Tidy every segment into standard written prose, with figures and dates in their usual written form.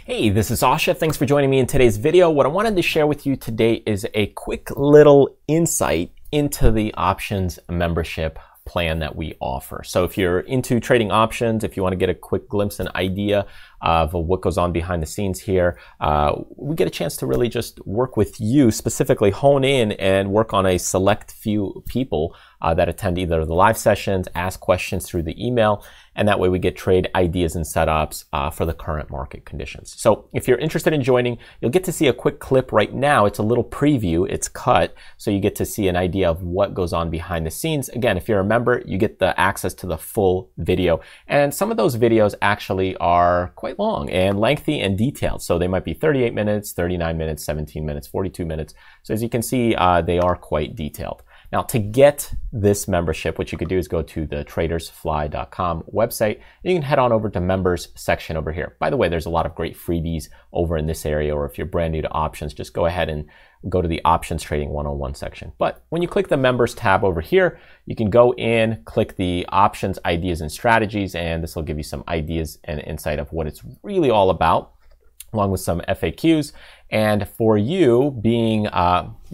Hey, this is Sasha. Thanks for joining me in today's video. What I wanted to share with you today is a quick little insight into the options membership plan that we offer. So if you're into trading options, if you want to get a quick glimpse and idea of what goes on behind the scenes here, we get a chance to really just work with you, specifically hone in and work on a select few people that attend either the live sessions, ask questions through the email, and that way we get trade ideas and setups for the current market conditions. So if you're interested in joining, you'll get to see a quick clip right now. It's a little preview, it's cut, so you get to see an idea of what goes on behind the scenes. Again, if you're a member, you get the access to the full video. And some of those videos actually are quite long and lengthy and detailed. So they might be 38 minutes, 39 minutes, 17 minutes, 42 minutes. So as you can see, they are quite detailed. Now, to get this membership, what you could do is go to the tradersfly.com website. You can head on over to members section over here. By the way, there's a lot of great freebies over in this area, or if you're brand new to options, just go ahead and go to the options trading 101 section. But when you click the members tab over here, you can go in, click the options, ideas, and strategies, and this will give you some ideas and insight of what it's really all about, along with some FAQs. And for you being,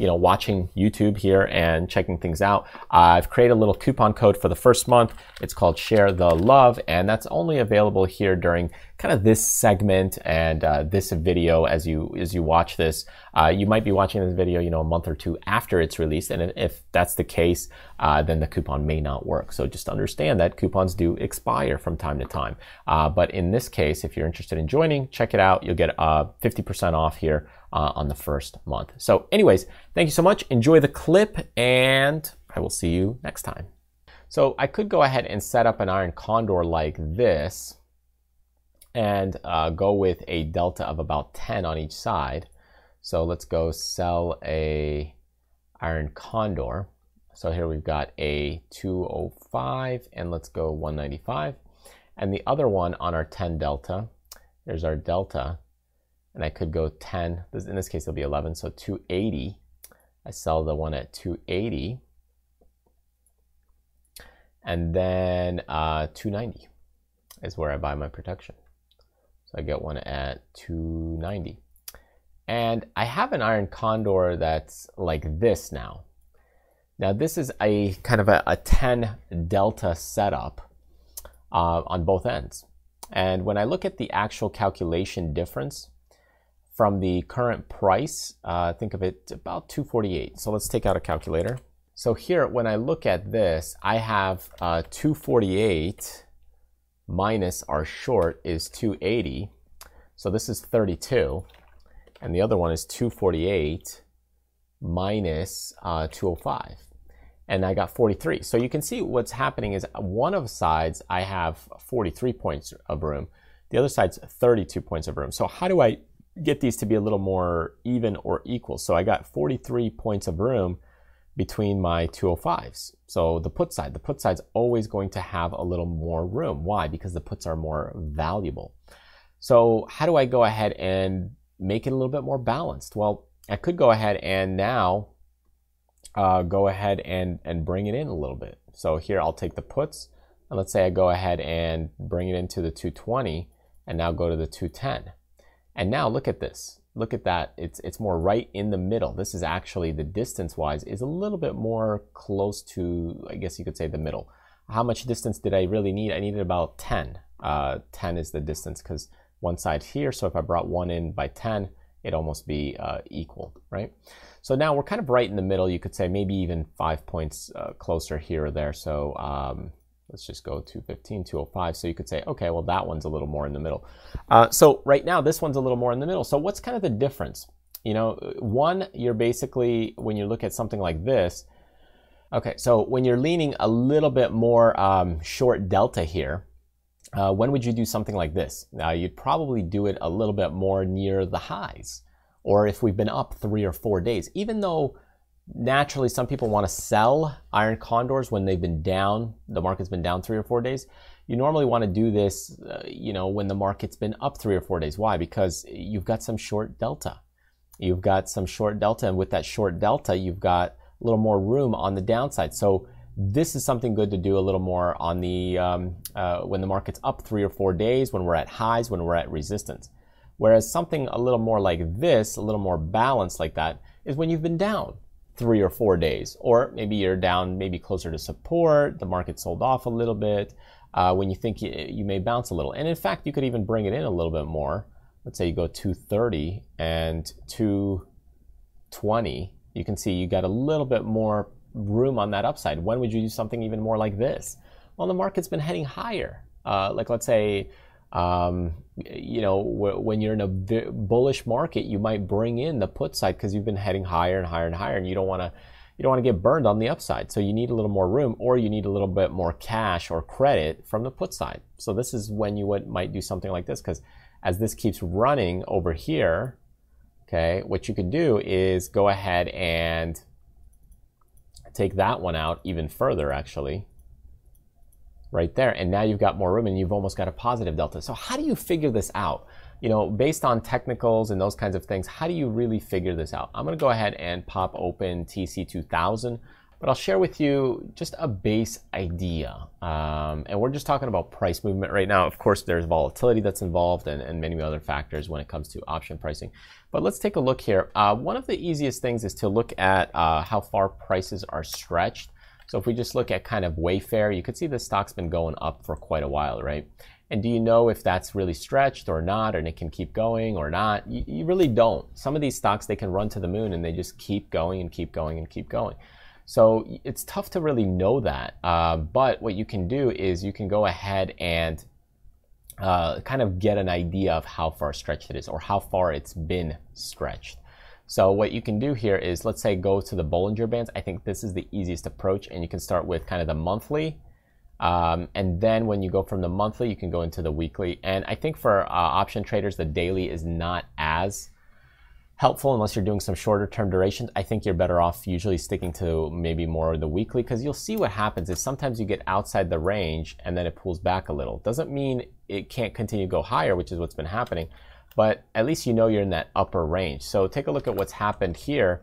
watching YouTube here and checking things out, I've created a little coupon code for the first month. It's called Share the Love, and that's only available here during kind of this segment and this video as you watch this. You might be watching this video, a month or two after it's released, and if that's the case, then the coupon may not work. So just understand that coupons do expire from time to time. But in this case, if you're interested in joining, check it out. You'll get 50% off here on the first month. So anyways, thank you so much. Enjoy the clip, and I will see you next time. So I could go ahead and set up an iron condor like this and go with a delta of about 10 on each side. So let's go sell a iron condor. So here we've got a 205, and let's go 195. And the other one on our 10 delta, there's our delta, and I could go 10, in this case it'll be 11, so 280. I sell the one at 280. And then 290 is where I buy my protection. So I get one at 290. And I have an iron condor that's like this now. Now this is a kind of a 10 delta setup on both ends. And when I look at the actual calculation difference from the current price, think of it about 248. So let's take out a calculator. So here, when I look at this, I have 248 minus our short is 280. So this is 32. And the other one is 248 minus 205. And I got 43. So you can see what's happening is one of the sides, I have 43 points of room. The other side's 32 points of room. So how do I get these to be a little more even or equal? So I got 43 points of room between my 205s. So the put side's always going to have a little more room. Why? Because the puts are more valuable. So how do I go ahead and make it a little bit more balanced? Well, I could go ahead and now go ahead and bring it in a little bit. So here I'll take the puts, and let's say I go ahead and bring it into the 220 and now go to the 210. And now look at this. Look at that. It's more right in the middle. This is actually, the distance-wise, is a little bit more close to, I guess you could say, the middle. How much distance did I really need? I needed about 10. 10 is the distance because one side here. So if I brought one in by 10, it'd almost be equal, right? So now we're kind of right in the middle. You could say maybe even 5 points closer here or there. So let's just go 215, 205. So you could say, okay, well, that one's a little more in the middle. So right now, this one's a little more in the middle. So what's kind of the difference? One, you're basically, when you look at something like this, okay, so when you're leaning a little bit more short delta here, when would you do something like this? Now, you'd probably do it a little bit more near the highs, or if we've been up 3 or 4 days, even though naturally some people want to sell iron condors when they've been down, the market's been down 3 or 4 days. You normally want to do this, when the market's been up 3 or 4 days. Why? Because you've got some short delta. You've got some short delta, and with that short delta, you've got a little more room on the downside. So this is something good to do a little more on the when the market's up 3 or 4 days, when we're at highs, when we're at resistance. Whereas something a little more like this, a little more balanced like that, is when you've been down 3 or 4 days, or maybe you're down maybe closer to support, the market sold off a little bit, when you think you may bounce a little. And in fact, you could even bring it in a little bit more. Let's say you go 230 and 220, you can see you got a little bit more room on that upside. When would you do something even more like this? Well, the market's been heading higher. Like let's say, you know, when you're in a bullish market, you might bring in the put side because you've been heading higher and higher and higher, and you don't want to get burned on the upside. So you need a little more room, or you need a little bit more cash or credit from the put side. So this is when you might do something like this, because as this keeps running over here, okay, what you could do is go ahead and take that one out even further, actually, right there. And now you've got more room and you've almost got a positive delta. So how do you figure this out? You know, based on technicals and those kinds of things, how do you really figure this out? I'm going to go ahead and pop open TC2000, but I'll share with you just a base idea. And we're just talking about price movement right now. Of course, there's volatility that's involved and many other factors when it comes to option pricing. But let's take a look here. One of the easiest things is to look at how far prices are stretched. So if we just look at kind of Wayfair, you can see the stock's been going up for quite a while, right? And do you know if that's really stretched or not, and it can keep going or not? You really don't. Some of these stocks, they can run to the moon and they just keep going and keep going and keep going. So it's tough to really know that. But what you can do is you can go ahead and kind of get an idea of how far stretched it is, or how far it's been stretched. So what you can do here is, let's say, go to the Bollinger Bands. I think this is the easiest approach, and you can start with kind of the monthly. And then when you go from the monthly, you can go into the weekly. And I think for option traders, the daily is not as helpful unless you're doing some shorter term durations. I think you're better off usually sticking to maybe more of the weekly, because you'll see what happens is sometimes you get outside the range and then it pulls back a little. Doesn't mean it can't continue to go higher, which is what's been happening, but at least you know you're in that upper range. So take a look at what's happened here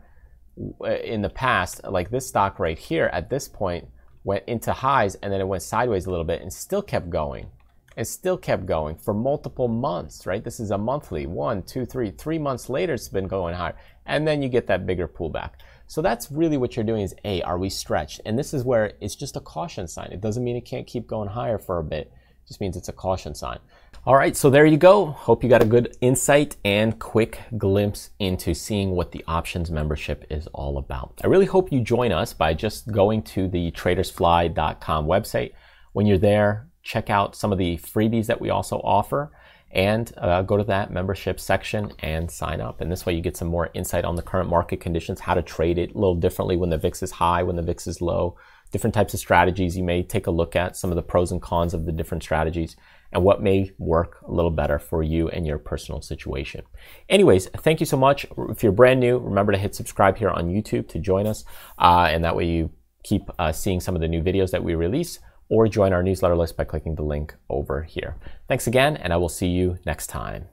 in the past. Like this stock right here at this point went into highs and then it went sideways a little bit and still kept going. It still kept going for multiple months, right? This is a monthly, 1, 2, 3. 3 months later, it's been going higher. And then you get that bigger pullback. So that's really what you're doing is, A, are we stretched? And this is where it's just a caution sign. It doesn't mean it can't keep going higher for a bit. It just means it's a caution sign. All right, so there you go. Hope you got a good insight and quick glimpse into seeing what the options membership is all about. I really hope you join us by just going to the tradersfly.com website. When you're there, check out some of the freebies that we also offer, and go to that membership section and sign up. And this way you get some more insight on the current market conditions, how to trade it a little differently when the VIX is high, when the VIX is low, different types of strategies. You may take a look at some of the pros and cons of the different strategies and what may work a little better for you and your personal situation. Anyways, thank you so much. If you're brand new, remember to hit subscribe here on YouTube to join us. And that way you keep seeing some of the new videos that we release, or join our newsletter list by clicking the link over here. Thanks again, and I will see you next time.